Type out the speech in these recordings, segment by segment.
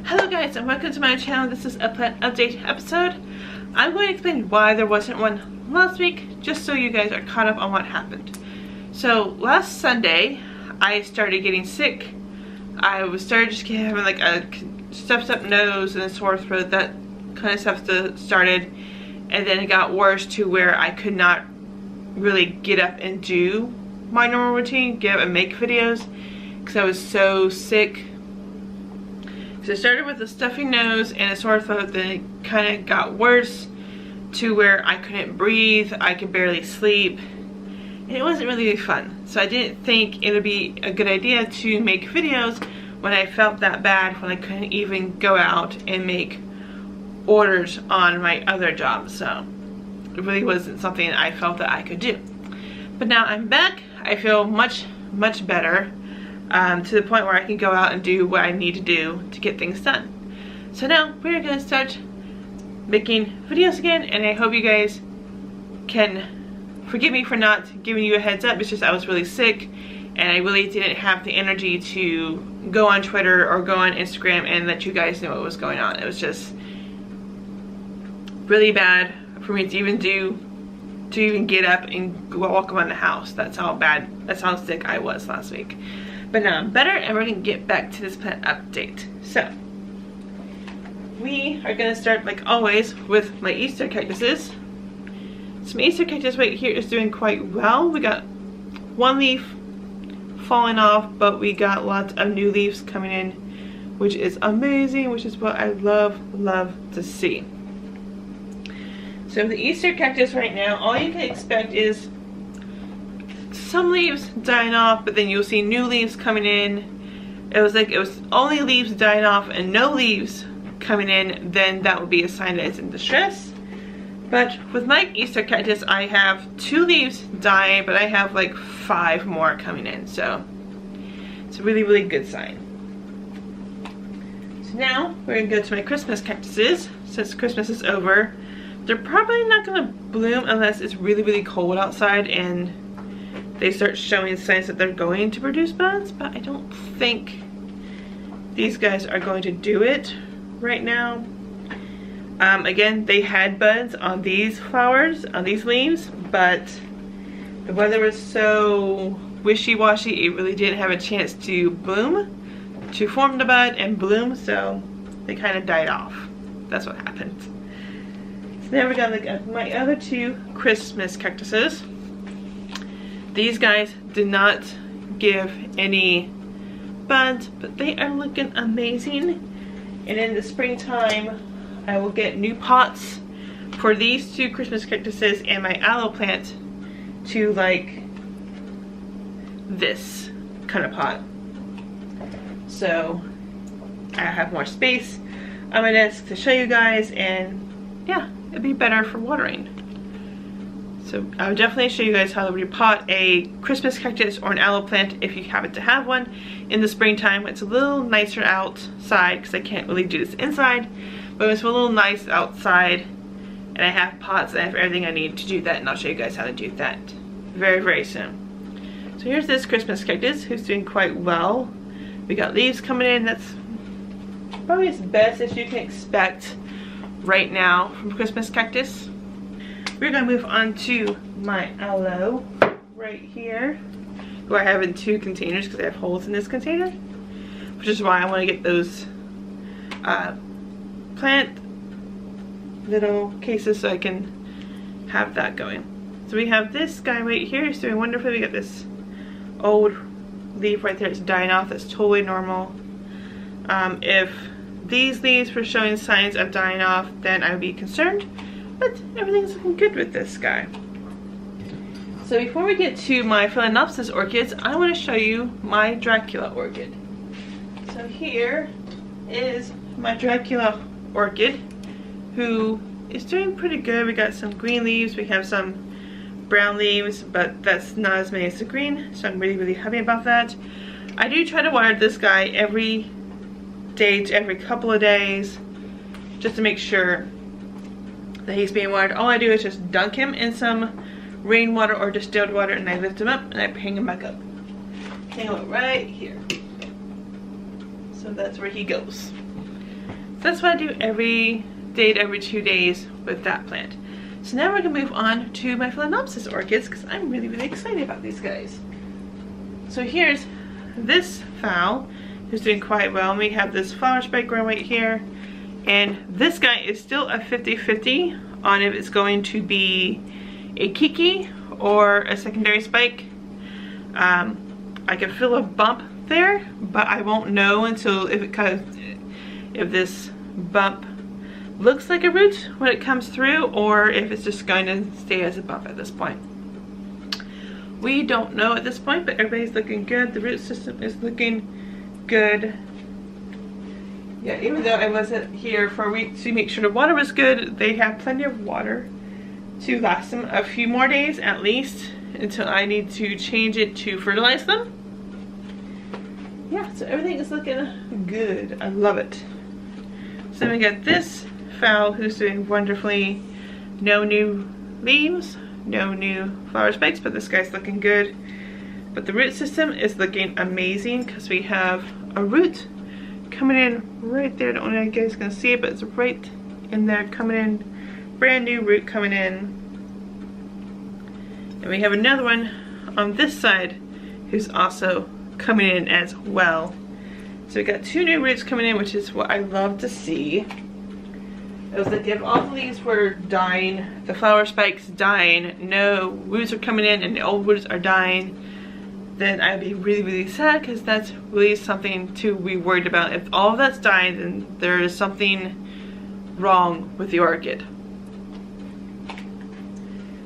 Hello guys and welcome to my channel. This is a plant update episode. I'm going to explain why there wasn't one last week, just so you guys are caught up on what happened. So last Sunday I started getting sick. I started just having like a stuffed up nose and a sore throat, that kind of stuff started, and then it got worse to where I could not really get up and do my normal routine, get up and make videos because I was so sick. So it started with a stuffy nose and a sore throat, then it kind of got worse to where I couldn't breathe, I could barely sleep, and it wasn't really fun. So I didn't think it would be a good idea to make videos when I felt that bad, when I couldn't even go out and make orders on my other job. So it really wasn't something I felt that I could do. But now I'm back, I feel much better. To the point where I can go out and do what I need to do to get things done. So now we're going to start making videos again, and I hope you guys can forgive me for not giving you a heads up. It's just I was really sick and I really didn't have the energy to go on Twitter or go on Instagram and let you guys know what was going on. It was just really bad for me to even get up and walk around the house. That's how sick I was last week. But now I'm better and we're going to get back to this plant update. So, we are going to start like always with my Easter cactuses. So my Easter cactus right here is doing quite well. We got one leaf falling off, but we got lots of new leaves coming in, which is amazing, which is what I love to see. So the Easter cactus right now, all you can expect is some leaves dying off, but then you'll see new leaves coming in. It was only leaves dying off and no leaves coming in, then that would be a sign that it's in distress. But with my Easter cactus, I have 2 leaves dying, but I have like 5 more coming in, so it's a really good sign. So now we're gonna go to my Christmas cactuses. Since Christmas is over, they're probably not gonna bloom unless it's really cold outside and they start showing signs that they're going to produce buds, but I don't think these guys are going to do it right now. Again, they had buds on these flowers, on these leaves, but the weather was so wishy-washy, it really didn't have a chance to bloom, to form the bud and bloom, so they kind of died off. That's what happened. So now we're gonna look at my other 2 Christmas cactuses. These guys did not give any buds, but they are looking amazing. And in the springtime, I will get new pots for these 2 Christmas cactuses and my aloe plant to like this kind of pot. So I have more space on my desk to show you guys, and yeah, it'd be better for watering. So I would definitely show you guys how to repot a Christmas cactus or an aloe plant if you happen to have one in the springtime. It's a little nicer outside because I can't really do this inside, but it's a little nice outside, and I have pots and I have everything I need to do that, and I'll show you guys how to do that very soon. So here's this Christmas cactus who's doing quite well. We got leaves coming in. That's probably as best as you can expect right now from Christmas cactus. We're going to move on to my aloe right here, who I have in 2 containers because I have holes in this container, which is why I want to get those plant little cases so I can have that going. So we have this guy right here, he's doing wonderfully. We got this old leaf right there, it's dying off, that's totally normal. If these leaves were showing signs of dying off, then I would be concerned. But everything's looking good with this guy. So before we get to my Phalaenopsis orchids, I want to show you my Dracula orchid. So here is my Dracula orchid, who is doing pretty good. We got some green leaves, we have some brown leaves, but that's not as many as the green, so I'm really happy about that. I do try to water this guy every day to every couple of days, just to make sure that he's being watered. All I do is just dunk him in some rainwater or distilled water, and I lift him up and I hang him back up. Hang him right here. So that's where he goes. That's what I do every day to every 2 days with that plant. So now we're gonna move on to my Phalaenopsis orchids because I'm really, really excited about these guys. So here's this phal who's doing quite well. And we have this flower spike growing right here. And this guy is still a 50-50 on if it's going to be a kiki or a secondary spike. I can feel a bump there, but I won't know until if this bump looks like a root when it comes through, or if it's just going to stay as a bump at this point. We don't know at this point, but everybody's looking good. The root system is looking good. Yeah, even though I wasn't here for a week to make sure the water was good, they have plenty of water to last them a few more days at least until I need to change it to fertilize them. Yeah, so everything is looking good. I love it. So then we got this phal who's doing wonderfully. No new leaves, no new flower spikes, but this guy's looking good. But the root system is looking amazing because we have a root coming in right there. I don't know if you guys can see it, but it's right in there coming in. Brand new root coming in. And we have another one on this side who's also coming in as well. So we got 2 new roots coming in, which is what I love to see. It was like if all the leaves were dying, the flower spikes dying, no roots are coming in and the old roots are dying, then I'd be really, really sad because that's really something to be worried about. If all of that's dying, then there is something wrong with the orchid.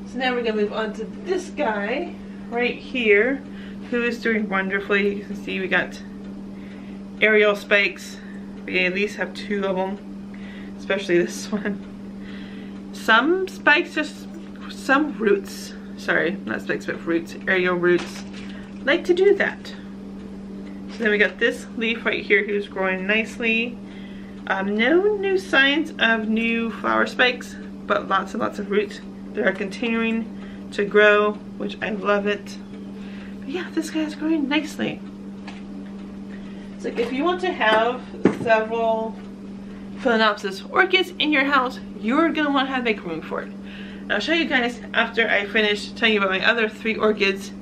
So now we're gonna move on to this guy right here who is doing wonderfully. You can see we got aerial spikes. We at least have 2 of them, especially this one. Some spikes, some roots, sorry, not spikes but roots, aerial roots, like to do that. So then we got this leaf right here who's growing nicely. No new signs of new flower spikes, but lots and lots of roots that are continuing to grow, which I love it. But yeah, this guy is growing nicely. So if you want to have several Phalaenopsis orchids in your house, you're gonna want to have make room for it. And I'll show you guys after I finish telling you about my other 3 orchids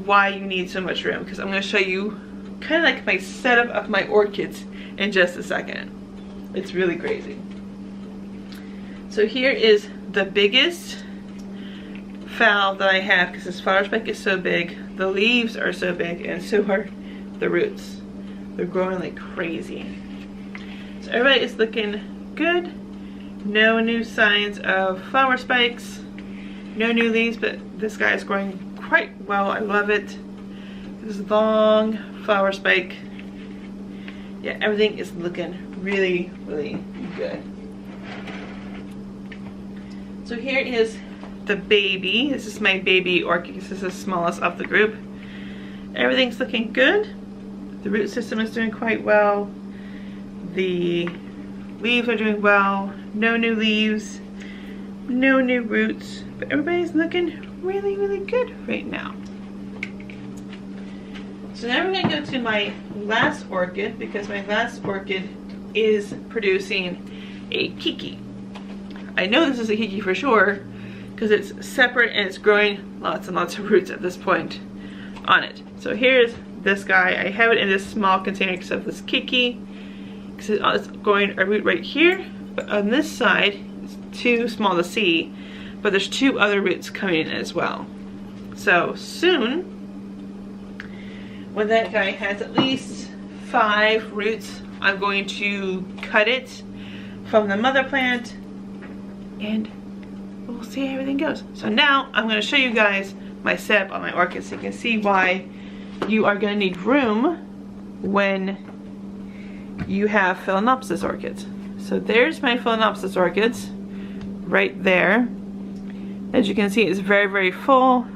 why you need so much room, because I'm going to show you kind of like my setup of my orchids in just a second. It's really crazy. So here is the biggest phal that I have because this flower spike is so big, the leaves are so big, and so are the roots. They're growing like crazy. So everybody is looking good. No new signs of flower spikes, no new leaves, but this guy is growing quite well. I love it. This long flower spike. Yeah, everything is looking really, really good. So here is the baby. This is my baby orchid. This is the smallest of the group. Everything's looking good. The root system is doing quite well. The leaves are doing well. No new leaves, no new roots, but everybody's looking really, really good right now. So now we're gonna go to my last orchid because my last orchid is producing a kiki. I know this is a kiki for sure because it's separate and it's growing lots and lots of roots at this point on it. So here's this guy. I have it in this small container because of this kiki, because it's growing a root right here, but on this side it's too small to see, but there's 2 other roots coming in as well. So soon, when that guy has at least 5 roots, I'm going to cut it from the mother plant and we'll see how everything goes. So now I'm going to show you guys my setup on my orchids so you can see why you are going to need room when you have Phalaenopsis orchids. So there's my Phalaenopsis orchids right there. As you can see, it's very, very full.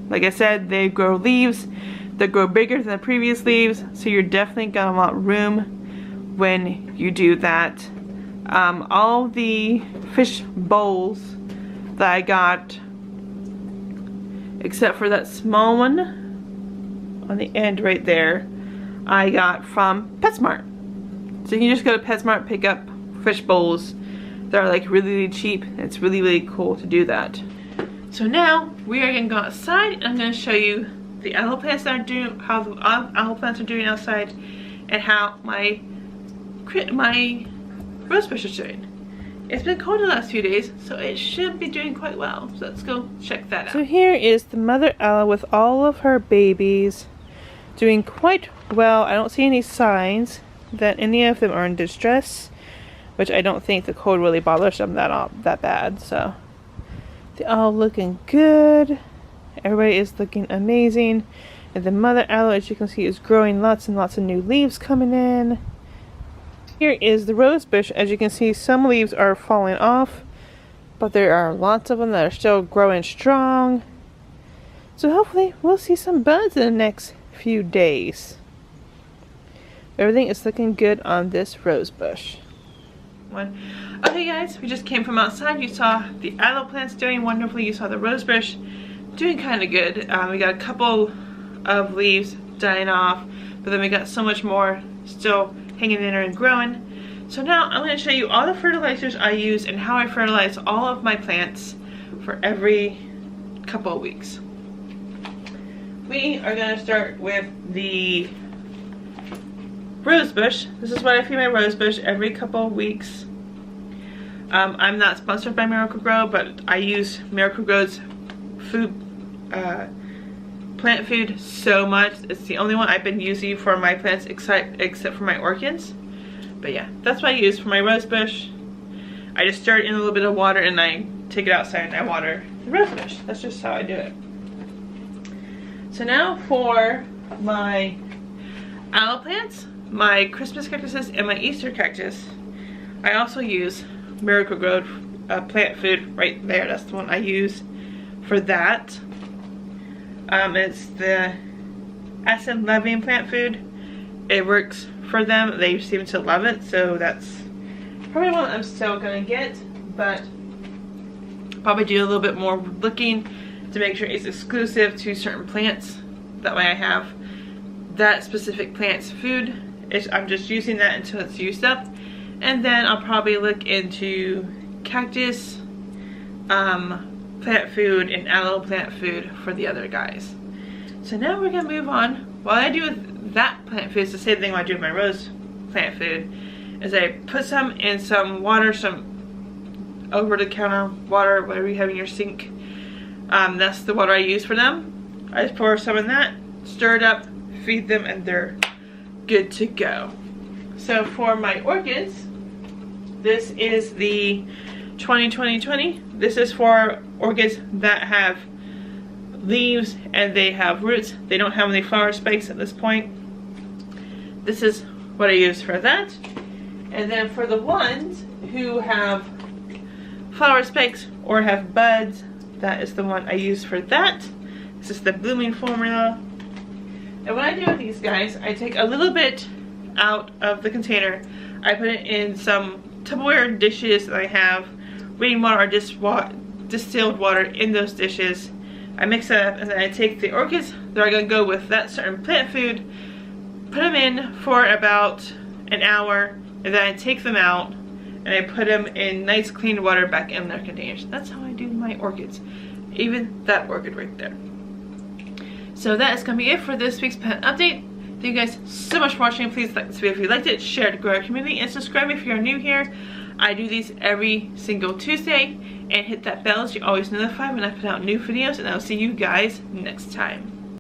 Like I said, they grow leaves that grow bigger than the previous leaves, so you're definitely gonna want room when you do that. All the fish bowls that I got, except for that small one on the end right there, I got from PetSmart. So you can just go to PetSmart, pick up fish bowls that are like really cheap. It's really cool to do that. So now we are gonna go outside and I'm gonna show you the aloe plants that are doing, how the aloe plants are doing outside, and how my rose bush is doing. It's been cold the last few days, so it should be doing quite well. So let's go check that out. So here is the mother aloe with all of her babies doing quite well. I don't see any signs that any of them are in distress, which I don't think the cold really bothers them that bad. So they're all looking good. Everybody is looking amazing. And the mother aloe, as you can see, is growing lots and lots of new leaves coming in. Here is the rose bush. As you can see, some leaves are falling off, but there are lots of them that are still growing strong. So hopefully we'll see some buds in the next few days. Everything is looking good on this rose bush. Okay guys, we just came from outside. You saw the aloe plants doing wonderfully. You saw the rose bush doing kind of good. We got a couple of leaves dying off, but then we got so much more still hanging in there and growing. So now I'm going to show you all the fertilizers I use and how I fertilize all of my plants for every couple of weeks. We are going to start with the rose bush. This is what I feed my rose bush every couple of weeks. I'm not sponsored by Miracle-Gro, but I use Miracle-Gro's plant food so much. It's the only one I've been using for my plants except for my orchids. But yeah, that's what I use for my rose bush. I just stir it in a little bit of water and I take it outside and I water the rose bush. That's just how I do it. So now for my aloe plants, my Christmas cactuses, and my Easter cactus, I also use Miracle-Gro plant food right there. That's the one I use for that. It's the acid loving plant food. It works for them. They seem to love it, so that's probably one I'm still gonna get, but probably do a little bit more looking to make sure it's exclusive to certain plants. That way I have that specific plant's food. I'm just using that until it's used up, and then I'll probably look into cactus plant food and aloe plant food for the other guys. So now we're gonna move on. What I do with that plant food is the same thing I do with my rose plant food, is I put some in some water, some over-the-counter water, whatever you have in your sink. That's the water I use for them. I just pour some in that, stir it up, feed them, and they're good to go. So for my orchids, this is the 20-20-20. This is for orchids that have leaves and they have roots. They don't have any flower spikes at this point. This is what I use for that. And then for the ones who have flower spikes or have buds, that is the one I use for that. This is the blooming formula. And what I do with these guys, I take a little bit out of the container. I put it in some Tupperware dishes that I have, rainwater or distilled water in those dishes. I mix it up and then I take the orchids that are going to go with that certain plant food, put them in for about an hour, and then I take them out and I put them in nice clean water back in their containers. That's how I do my orchids. Even that orchid right there. So that is going to be it for this week's plant update. Thank you guys so much for watching. Please like this video if you liked it, share it to grow our community, and subscribe if you're new here. I do these every single Tuesday, and hit that bell so you're always notified when I put out new videos, and I'll see you guys next time.